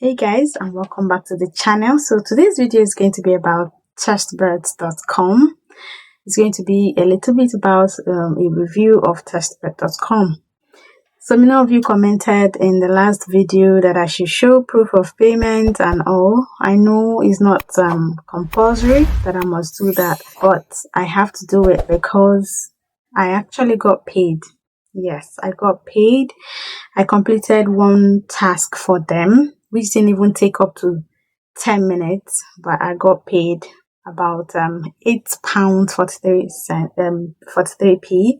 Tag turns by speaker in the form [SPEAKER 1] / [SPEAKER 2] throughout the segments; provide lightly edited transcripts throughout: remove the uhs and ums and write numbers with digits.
[SPEAKER 1] Hey guys, and welcome back to the channel. So today's video is going to be about TestBirds.com. It's going to be a little bit about a review of TestBirds.com. So many of you commented in the last video that I should show proof of payment and all. I know it's not compulsory that I must do that, but I have to do it because I actually got paid. Yes, I got paid. I completed one task for them, which didn't even take up to 10 minutes, but I got paid about £8.43 43p,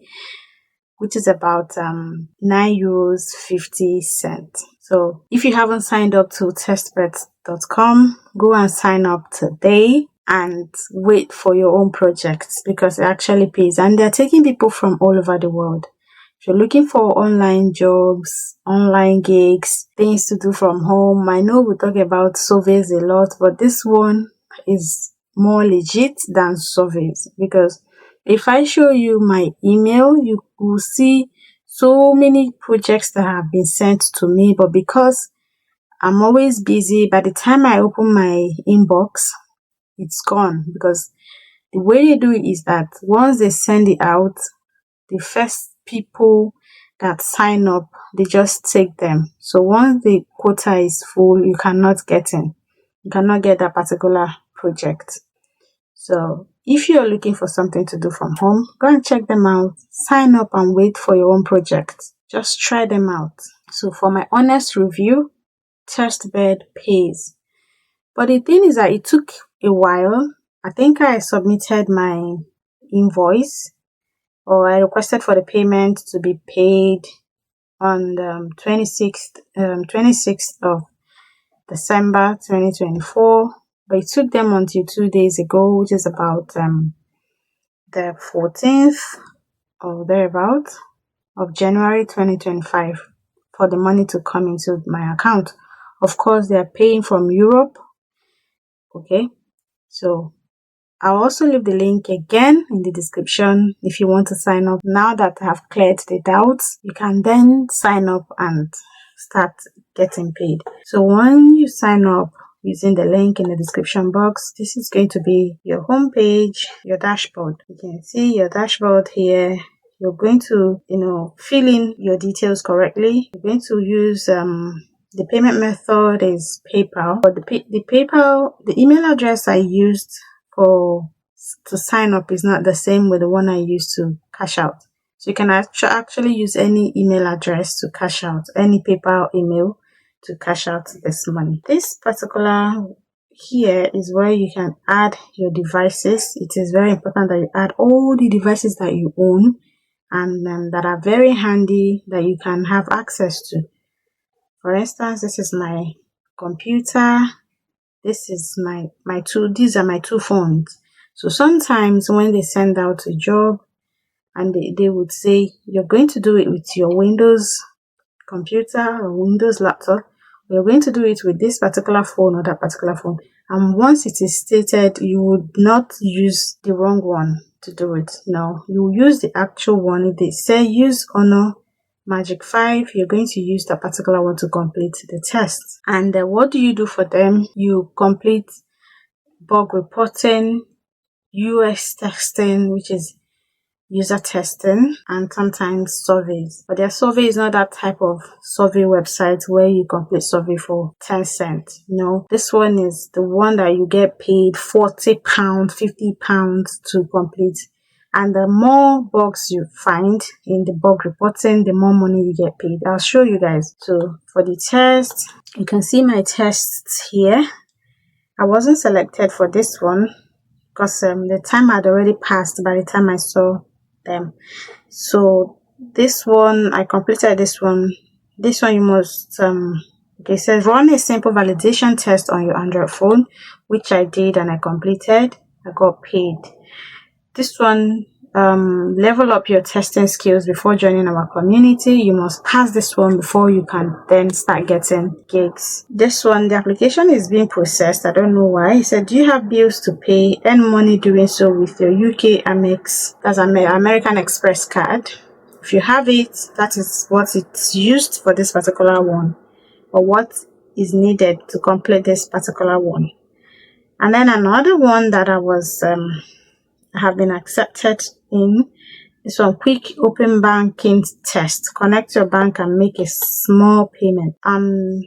[SPEAKER 1] which is about €9.50. So if you haven't signed up to testbirds.com, go and sign up today and wait for your own projects because it actually pays, and they're taking people from all over the world. If you're looking for online jobs, online gigs, things to do from home, I know we talk about surveys a lot, but this one is more legit than surveys, because if I show you my email, you will see so many projects that have been sent to me, but because I'm always busy, by the time I open my inbox, it's gone. Because the way they do it is that once they send it out, the first people that sign up, they just take them. So once the quota is full, you cannot get in. You cannot get that particular project. So if you're looking for something to do from home, go and check them out. Sign up and wait for your own project. Just try them out. So for my honest review, TestBird pays. But the thing is that it took a while. I think I submitted my invoice, or I requested for the payment to be paid on the 26th of December 2024, but it took them until 2 days ago, which is about the 14th or thereabout of January 2025, for the money to come into my account. Of course, they are paying from Europe. Okay, so I'll also leave the link again in the description if you want to sign up. Now that I have cleared the doubts, you can then sign up and start getting paid. So when you sign up using the link in the description box, this is going to be your home page, your dashboard. You can see your dashboard here. You're going to, fill in your details correctly. You're going to use the payment method is PayPal, but the email address I used to sign up is not the same with the one I used to cash out. So you can actually use any email address to cash out, any PayPal email to cash out this money. This particular here is where you can add your devices. It is very important that you add all the devices that you own and that are very handy that you can have access to. For instance, this is my computer. This is these are my two phones. So sometimes when they send out a job and they would say, you're going to do it with your Windows computer or Windows laptop, or you're going to do it with this particular phone or that particular phone. And once it is stated, you would not use the wrong one to do it. No, you use the actual one. If they say use Honor Magic 5, you're going to use that particular one to complete the test. And what do you do for them? You complete bug reporting, US testing, which is user testing, and sometimes surveys. But their survey is not that type of survey website where you complete survey for 10 cents. No, this one is the one that you get paid £40, £50 to complete. And the more bugs you find in the bug reporting, the more money you get paid. I'll show you guys. So for the test, you can see my tests here. I wasn't selected for this one because the time had already passed by the time I saw them. So this one, I completed this one. This one you must, it says run a simple validation test on your Android phone, which I did and I completed. I got paid. This one, level up your testing skills before joining our community. You must pass this one before you can then start getting gigs. This one, the application is being processed. I don't know why. It said, do you have bills to pay? Earn money doing so with your UK Amex, that's American Express card. If you have it, that is what it's used for this particular one. But what is needed to complete this particular one. And then another one that I have been accepted in is one, quick open banking test. Connect your bank and make a small payment.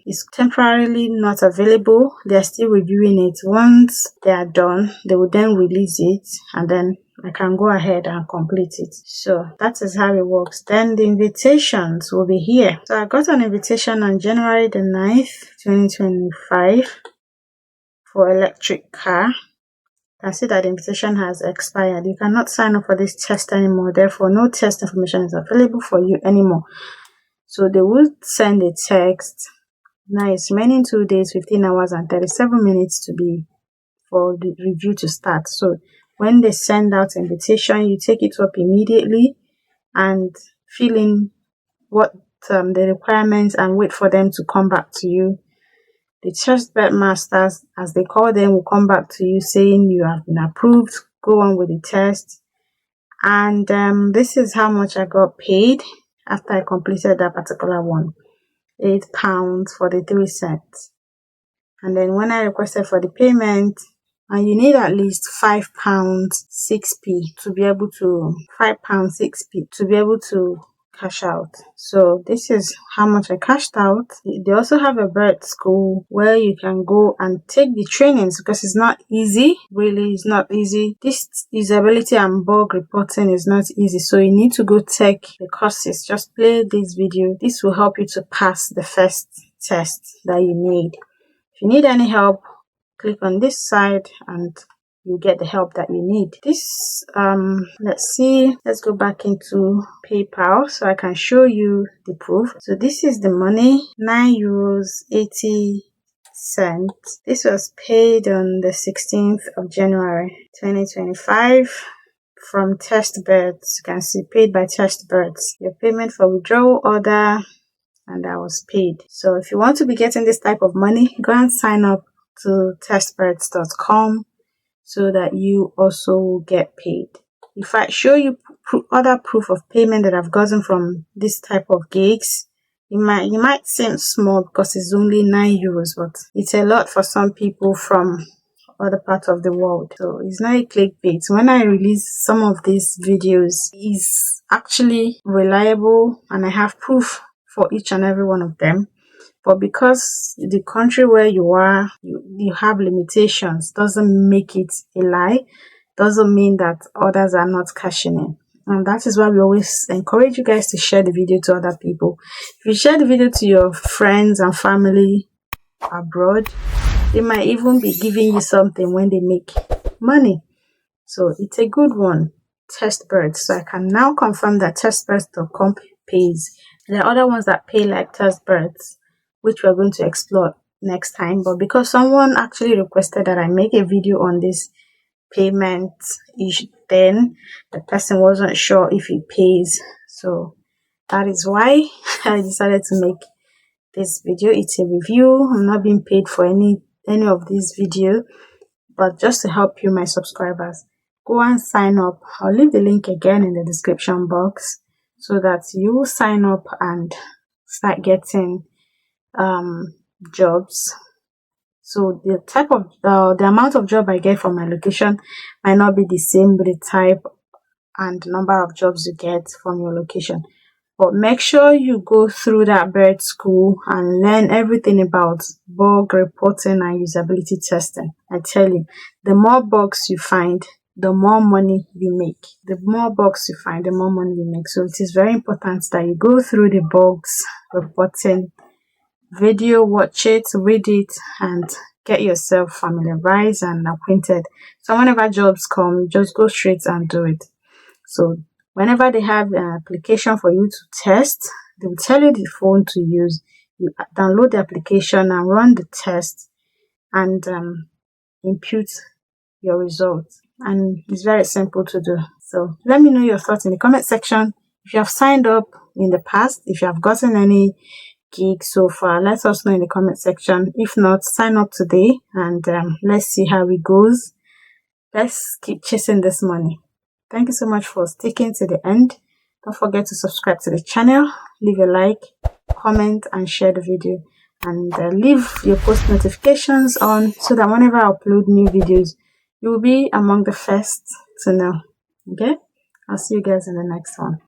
[SPEAKER 1] It's temporarily not available. They're still reviewing it. Once they are done, they will then release it, and then I can go ahead and complete it. So that is how it works. Then the invitations will be here. So I got an invitation on January the 9th, 2025 for electric car. You can see that the invitation has expired. You cannot sign up for this test anymore. Therefore, no test information is available for you anymore. So they will send a text. Now it's remaining 2 days, 15 hours and 37 minutes for the review to start. So when they send out invitation, you take it up immediately and fill in what the requirements and wait for them to come back to you. The TestBird masters, as they call them, will come back to you saying you have been approved. Go on with the test. And this is how much I got paid after I completed that particular one. £8.43. And then when I requested for the payment, and you need at least £5.06 to be able to cash out. So this is how much I cashed out. They also have a bird school where you can go and take the trainings, because it's not easy. Really, it's not easy. This usability and bug reporting is not easy. So you need to go take the courses. Just play this video. This will help you to pass the first test that you need. If you need any help, click on this side and you get the help that you need. This, let's go back into PayPal so I can show you the proof. So this is the money, €9.80. This was paid on the 16th of January 2025 from TestBirds. You can see paid by TestBirds. Your payment for withdrawal order, and that was paid. So if you want to be getting this type of money, go and sign up to TestBirds.com so that you also will get paid. If I show you other proof of payment that I've gotten from this type of gigs, it might seem small because it's only €9, but it's a lot for some people from other parts of the world. So it's not a clickbait. When I release some of these videos, it's actually reliable and I have proof for each and every one of them. But because the country where you are, you have limitations, doesn't make it a lie, doesn't mean that others are not cashing in. And that is why we always encourage you guys to share the video to other people. If you share the video to your friends and family abroad, they might even be giving you something when they make money. So it's a good one, TestBirds. So I can now confirm that TestBirds.com pays. There are other ones that pay like TestBirds, which we're going to explore next time. But because someone actually requested that I make a video on this payment issue, then the person wasn't sure if it pays. So that is why I decided to make this video. It's a review. I'm not being paid for any of these videos, but just to help you, my subscribers. Go and sign up. I'll leave the link again in the description box so that you will sign up and start getting jobs. So the type of the amount of job I get from my location might not be the same with the type and number of jobs you get from your location. But make sure you go through that bird school and learn everything about bug reporting and usability testing. I tell you, the more bugs you find, the more money you make. The more bugs you find, the more money you make. So it is very important that you go through the bugs reporting video, watch it, read it, and get yourself familiarized and acquainted. So whenever jobs come, just go straight and do it. So whenever they have an application for you to test, they will tell you the phone to use. You download the application and run the test and impute your results. And it's very simple to do. So let me know your thoughts in the comment section. If you have signed up in the past, if you have gotten any gig so far, let us know in the comment section. If not, sign up today and let's see how it goes. Let's keep chasing this money. Thank you so much for sticking to the end. Don't forget to subscribe to the channel, leave a like, comment and share the video. and leave your post notifications on so that whenever I upload new videos, you will be among the first to know. Okay, I'll see you guys in the next one.